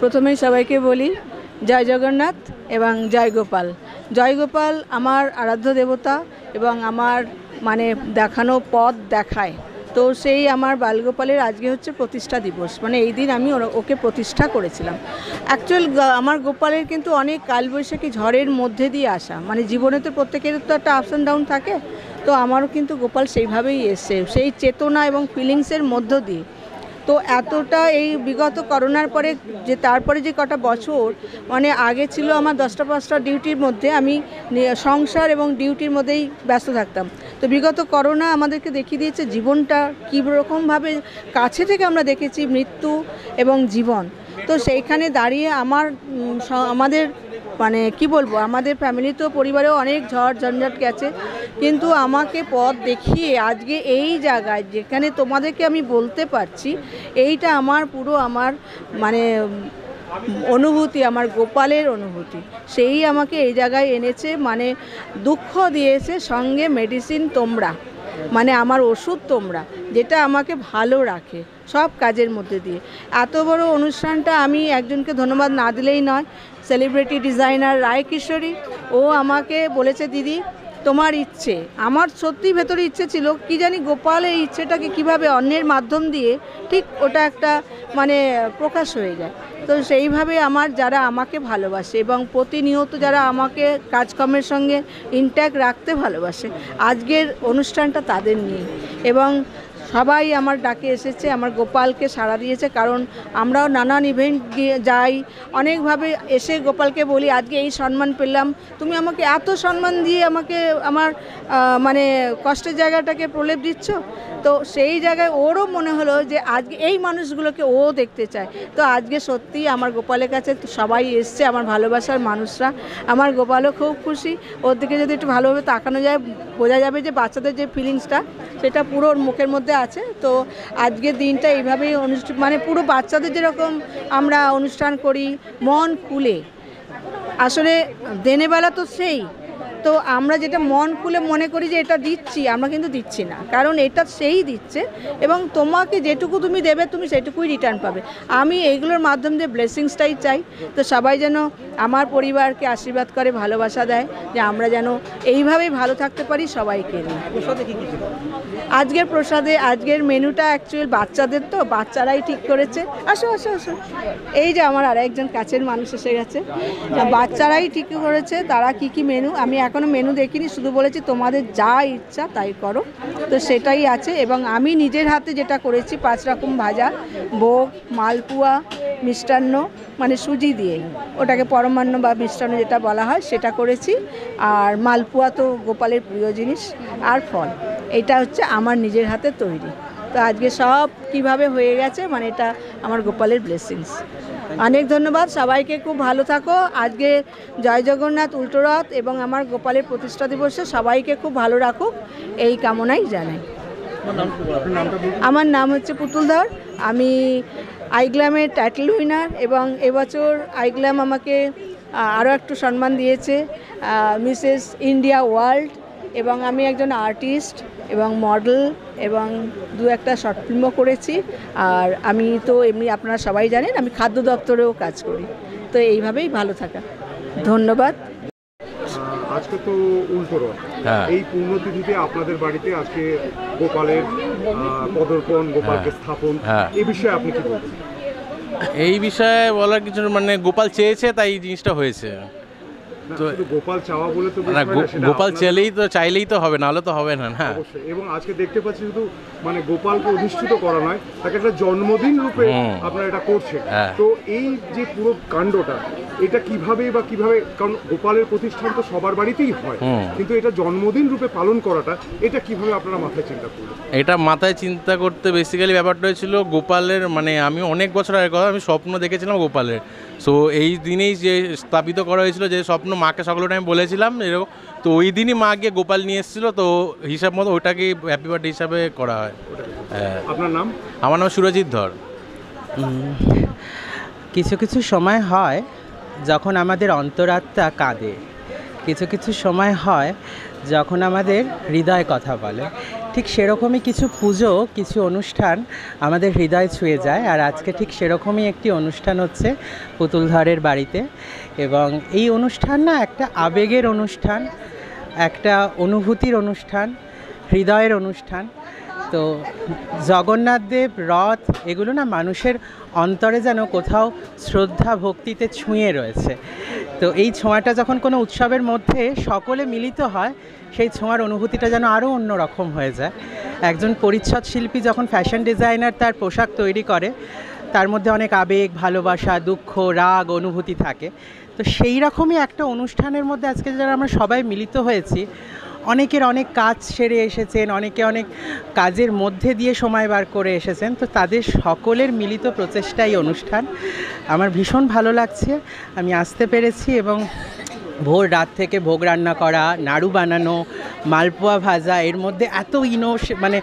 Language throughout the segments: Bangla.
প্রথমেই সবাইকে বলি জয় জগন্নাথ এবং জয় গোপাল। জয় গোপাল আমার আরাধ্য দেবতা এবং আমার মানে দেখানো পথ দেখায়। তো সেই আমার বালগোপালের আজকে হচ্ছে প্রতিষ্ঠা দিবস, মানে এই দিন আমি ওকে প্রতিষ্ঠা করেছিলাম। অ্যাকচুয়াল আমার গোপালের কিন্তু অনেক কালবৈশাখী ঝড়ের মধ্যে দিয়ে আসা, মানে জীবনে তো প্রত্যেকের তো একটা আপস অ্যান্ড ডাউন থাকে, তো আমারও কিন্তু গোপাল সেইভাবেই এসছে, সেই চেতনা এবং ফিলিংসের মধ্য দিয়ে। তো এতটা এই বিগত করোনার পরে যে তারপরে যে কটা বছর মানে আগে ছিল আমার 10টা 5টা ডিউটির মধ্যে, আমি সংসার এবং ডিউটির মধ্যেই ব্যস্ত থাকতাম। তো বিগত করোনা আমাদেরকে দেখিয়ে দিয়েছে জীবনটা কী রকমভাবে কাছে থেকে আমরা দেখেছি, মৃত্যু এবং জীবন। তো সেইখানে দাঁড়িয়ে আমাদের মানে কি বলবো, আমাদের ফ্যামিলিতেও পরিবারেও অনেক ঝড় ঝঞ্ঝাট গেছে, কিন্তু আমাকে পথ দেখিয়ে আজকে এই জায়গায় যেখানে তোমাদেরকে আমি বলতে পারছি, এইটা আমার পুরো আমার মানে অনুভূতি, আমার গোপালের অনুভূতি, সেই আমাকে এই জায়গায় এনেছে, মানে দুঃখ দিয়েছে, সঙ্গে মেডিসিন তোমরা, মানে আমার ওষুধ তোমরা, যেটা আমাকে ভালো রাখে সব কাজের মধ্যে দিয়ে। এত বড় অনুষ্ঠানটা আমি একজনকে ধন্যবাদ না দিলেই নয়, সেলিব্রিটি ডিজাইনার রায় কিশোরী, ও আমাকে বলেছে দিদি তোমার ইচ্ছে, আমার সত্যি ভেতরে ইচ্ছে ছিল কি জানি গোপাল এই ইচ্ছেটাকে কিভাবে অন্যের মাধ্যম দিয়ে ঠিক ওটা একটা মানে প্রকাশ হয়ে যায়। তো সেইভাবে আমার যারা আমাকে ভালোবাসে এবং প্রতিনিয়ত যারা আমাকে কাজকর্মের সঙ্গে ইনট্যাক্ট রাখতে ভালোবাসে, আজকের অনুষ্ঠানটা তাদের নিয়ে, এবং সবাই আমার ডাকে এসেছে, আমার গোপালকে সাড়া দিয়েছে, কারণ আমরাও নানান ইভেন্ট যাই, অনেকভাবে এসে গোপালকে বলি আজকে এই সম্মান পেলাম, তুমি আমাকে এত সম্মান দিয়ে আমাকে আমার মানে কষ্টের জায়গাটাকে প্রলেপ দিচ্ছ। তো সেই জায়গায় ওরও মনে হলো যে আজকে এই মানুষগুলোকে ও দেখতে চায়। তো আজকে সত্যিই আমার গোপালের কাছে সবাই এসছে, আমার ভালোবাসার মানুষরা, আমার গোপালও খুব খুশি। ওর দিকে যদি একটু ভালোভাবে তাকানো যায় বোঝা যাবে যে বাচ্চাদের যে ফিলিংসটা সেটা পুরো ওর মুখের মধ্যে আছে। তো আজকের দিনটা এইভাবেই অনুষ্ঠান, মানে পুরো বাচ্চাদের যেরকম আমরা অনুষ্ঠান করি মন খুলে, আসলে দেনেবেলা তো সেই, তো আমরা যেটা মন খুলে মনে করি যে এটা দিচ্ছি, আমরা কিন্তু দিচ্ছি না, কারণ এটা সেই দিচ্ছে এবং তোমাকে যেটুকু তুমি দেবে তুমি সেটুকুই রিটার্ন পাবে। আমি এইগুলোর মাধ্যম দিয়ে ব্লেসিংসটাই চাই। তো সবাই যেন আমার পরিবারকে আশীর্বাদ করে, ভালোবাসা দেয়, যে আমরা যেন এইভাবেই ভালো থাকতে পারি সবাইকে নিয়ে। আজকের প্রসাদে আজকের মেনুটা অ্যাকচুয়াল বাচ্চাদের, তো বাচ্চারাই ঠিক করেছে। আসো আসো আসো, এই যে আমার আর একজন কাছের মানুষ এসে গেছে, বাচ্চারাই ঠিক করেছে তারা কি কি মেনু, আমি এখনও মেনু দেখিনি, শুধু বলেছি তোমাদের যা ইচ্ছা তাই করো। তো সেটাই আছে, এবং আমি নিজের হাতে যেটা করেছি 5 রকম ভাজা, ভোগ, মালপুয়া, মিষ্টান্ন মানে সুজি দিয়ে, ওটাকে পরমান্ন বা মিষ্টান্ন যেটা বলা হয় সেটা করেছি, আর মালপুয়া তো গোপালের প্রিয় জিনিস, আর ফল, এটা হচ্ছে আমার নিজের হাতে তৈরি। তো আজকে সব কিভাবে হয়ে গেছে, মানে এটা আমার গোপালের ব্লেসিংস। অনেক ধন্যবাদ সবাইকে, খুব ভালো থাকো। আজকে জয় জগন্নাথ উল্টোরথ এবং আমার গোপালের প্রতিষ্ঠা দিবসে সবাইকে খুব ভালো রাখুক এই কামনাই জানাই। আমার নাম হচ্ছে পুতুল ধর, আমি আইগ্ল্যামের টাইটেল উইনার, এবং এবছর আইগ্ল্যাম আমাকে আরও একটু সম্মান দিয়েছে, মিসেস ইন্ডিয়া ওয়ার্ল্ড, এবং আমি একজন আর্টিস্ট এবং মডেল এবং 2-1টা শর্ট ফিল্মও করেছি। আর আমি তো এমনি আপনারা সবাই জানেন আমি খাদ্য দপ্তরেও কাজ করি। তো এইভাবেই ভালো থাকা, ধন্যবাদ। আজকে তো উল্টোরথ, এই পুণ্যতিথিতে আপনাদের বাড়িতে আজকে গোপালের পদার্পণ, গোপালকে স্থাপন, এই বিষয়ে আপনি কি বলবেন? এই বিষয়ে বলার কিছু মানে গোপাল চেয়েছে তাই এই জিনিসটা হয়েছে। তো গোপাল চাওয়া বলে তো না, গোপাল চাইলেই তো হবে, নাহলে তো হবে না। হ্যাঁ, এবং আজকে দেখতে পাচ্ছি শুধু মানে গোপালকে অধিষ্ঠিত করা নয়, তাকে একটা জন্মদিন রূপে আপনারা এটা করছেন। তো এই যে পুরো কাণ্ডটা, এটা কিভাবে, কারণ গোপালের প্রতিষ্ঠান তো সবার বাড়িতেই হয়, কিন্তু এটা জন্মদিন রূপে পালন করাটা, এটা কিভাবে আপনারা মাথায় চিন্তা করলেন? এটা মাথায় চিন্তা করতে বেসিক্যালি ব্যাপারটা হয়েছিল গোপালের, মানে আমি অনেক বছর আগের কথা, আমি স্বপ্ন দেখেছিলাম গোপালের। সো এই দিনেই যে স্থাপিত করা হয়েছিল, যে স্বপ্ন মাকে সকল টাইম বলেছিলাম এরকম, তো ওই দিনই মা গিয়ে গোপাল নিয়ে এসেছিলো, তো হিসাব মতো ওটাকে হ্যাপি বার্থডে হিসাবে করা হয়। আপনার নাম? আমার নাম সুরজিৎ ধর। কিছু কিছু সময় হয় যখন আমাদের অন্তরাত্মা কাঁদে, কিছু কিছু সময় হয় যখন আমাদের হৃদয় কথা বলে। ঠিক সেরকমই কিছু পুজো, কিছু অনুষ্ঠান আমাদের হৃদয় ছুঁয়ে যায়। আর আজকে ঠিক সেরকমই একটি অনুষ্ঠান হচ্ছে পুতুলধরের বাড়িতে। এবং এই অনুষ্ঠান না একটা আবেগের অনুষ্ঠান, একটা অনুভূতির অনুষ্ঠান, হৃদয়ের অনুষ্ঠান। তো জগন্নাথদেব, রথ, এগুলো না মানুষের অন্তরে যেন কোথাও শ্রদ্ধা ভক্তিতে ছুঁয়ে রয়েছে। তো এই ছোঁয়াটা যখন কোনো উৎসবের মধ্যে সকলে মিলিত হয়, সেই ছোঁয়ার অনুভূতিটা যেন আরও অন্যরকম হয়ে যায়। একজন পরিচ্ছদ শিল্পী যখন ফ্যাশন ডিজাইনার তার পোশাক তৈরি করে, তার মধ্যে অনেক আবেগ, ভালোবাসা, দুঃখ, রাগ, অনুভূতি থাকে। তো সেই রকমই একটা অনুষ্ঠানের মধ্যে আজকে যারা আমরা সবাই মিলিত হয়েছি, অনেকের অনেক কাজ সেরে এসেছেন, অনেকে অনেক কাজের মধ্যে দিয়ে সময় বার করে এসেছেন। তো তাদের সকলের মিলিত প্রচেষ্টাই অনুষ্ঠান। আমার ভীষণ ভালো লাগছে, আমি আসতে পেরেছি। এবং ভোর রাত থেকে ভোগ রান্না করা, নাড়ু বানানো, মালপোয়া ভাজা, এর মধ্যে এত মানে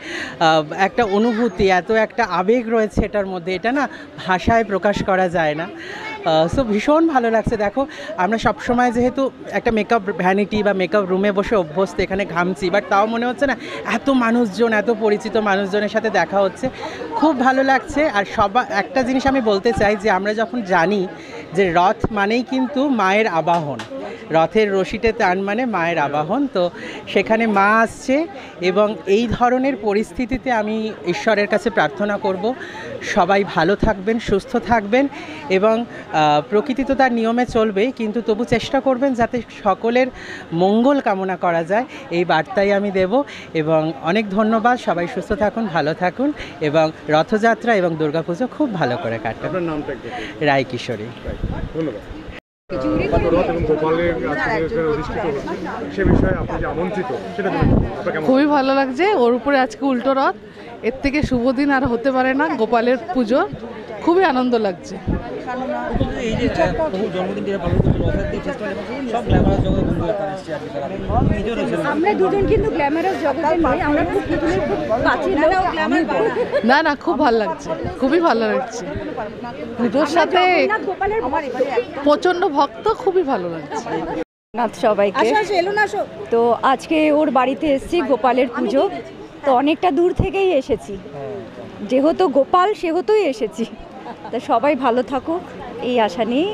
একটা অনুভূতি, এত একটা আবেগ রয়েছে এটার মধ্যে, এটা না ভাষায় প্রকাশ করা যায় না। সো ভীষণ ভালো লাগছে। দেখো, আমরা সবসময় যেহেতু একটা মেকআপ ভ্যানিটি বা মেকআপ রুমে বসে অভ্যস্ত, এখানে ঘামছি, বাট তাও মনে হচ্ছে না এত মানুষজন, এত পরিচিত মানুষজনের সাথে দেখা হচ্ছে, খুব ভালো লাগছে। আর একটা জিনিস আমি বলতে চাই যে আমরা যখন জানি যে রথ মানেই কিন্তু মায়ের আবাহন, রথের রশিতে টান মানে মায়ের আবাহন, তো সেখানে মা আসছে। এবং এই ধরনের পরিস্থিতিতে আমি ঈশ্বরের কাছে প্রার্থনা করব সবাই ভালো থাকবেন, সুস্থ থাকবেন, এবং প্রকৃতি তো তার নিয়মে চলবেই, কিন্তু তবু চেষ্টা করবেন যাতে সকলের মঙ্গল কামনা করা যায়, এই বার্তাই আমি দেব। এবং অনেক ধন্যবাদ, সবাই সুস্থ থাকুন, ভালো থাকুন, এবং রথযাত্রা এবং দুর্গাপুজো খুব ভালো করে কাটান। আপনার নামটা একটু? রায় কিশোরী। ধন্যবাদ। রথ এবং গোপালের আজকে অধিষ্ঠিত হচ্ছে, সে বিষয়ে আপনি যে আমন্ত্রিত, সেটা খুবই ভালো লাগছে। ওর উপরে আজকে উল্টো রথ, এর থেকে শুভ দিন আর হতে পারে না। গোপালের পুজো খুবই আনন্দ লাগছে। আমরা দুজন কিন্তু গ্ল্যামারাস জগতে নই, আমরা খুব পুতুলের খুব কাছে না না, খুব ভালো লাগছে, খুবই ভালো লাগছে। পুজোর সাথে প্রচন্ড ভক্ত, খুবই ভালো লাগছে। নাথ সবাইকে। তো আজকে ওর বাড়িতে এসেছি, গোপালের পুজো, তো অনেকটা দূর থেকেই এসেছি, যেহেতু গোপাল সেহেতুই এসেছি। তা সবাই ভালো থাকুক এই আশা নিয়ে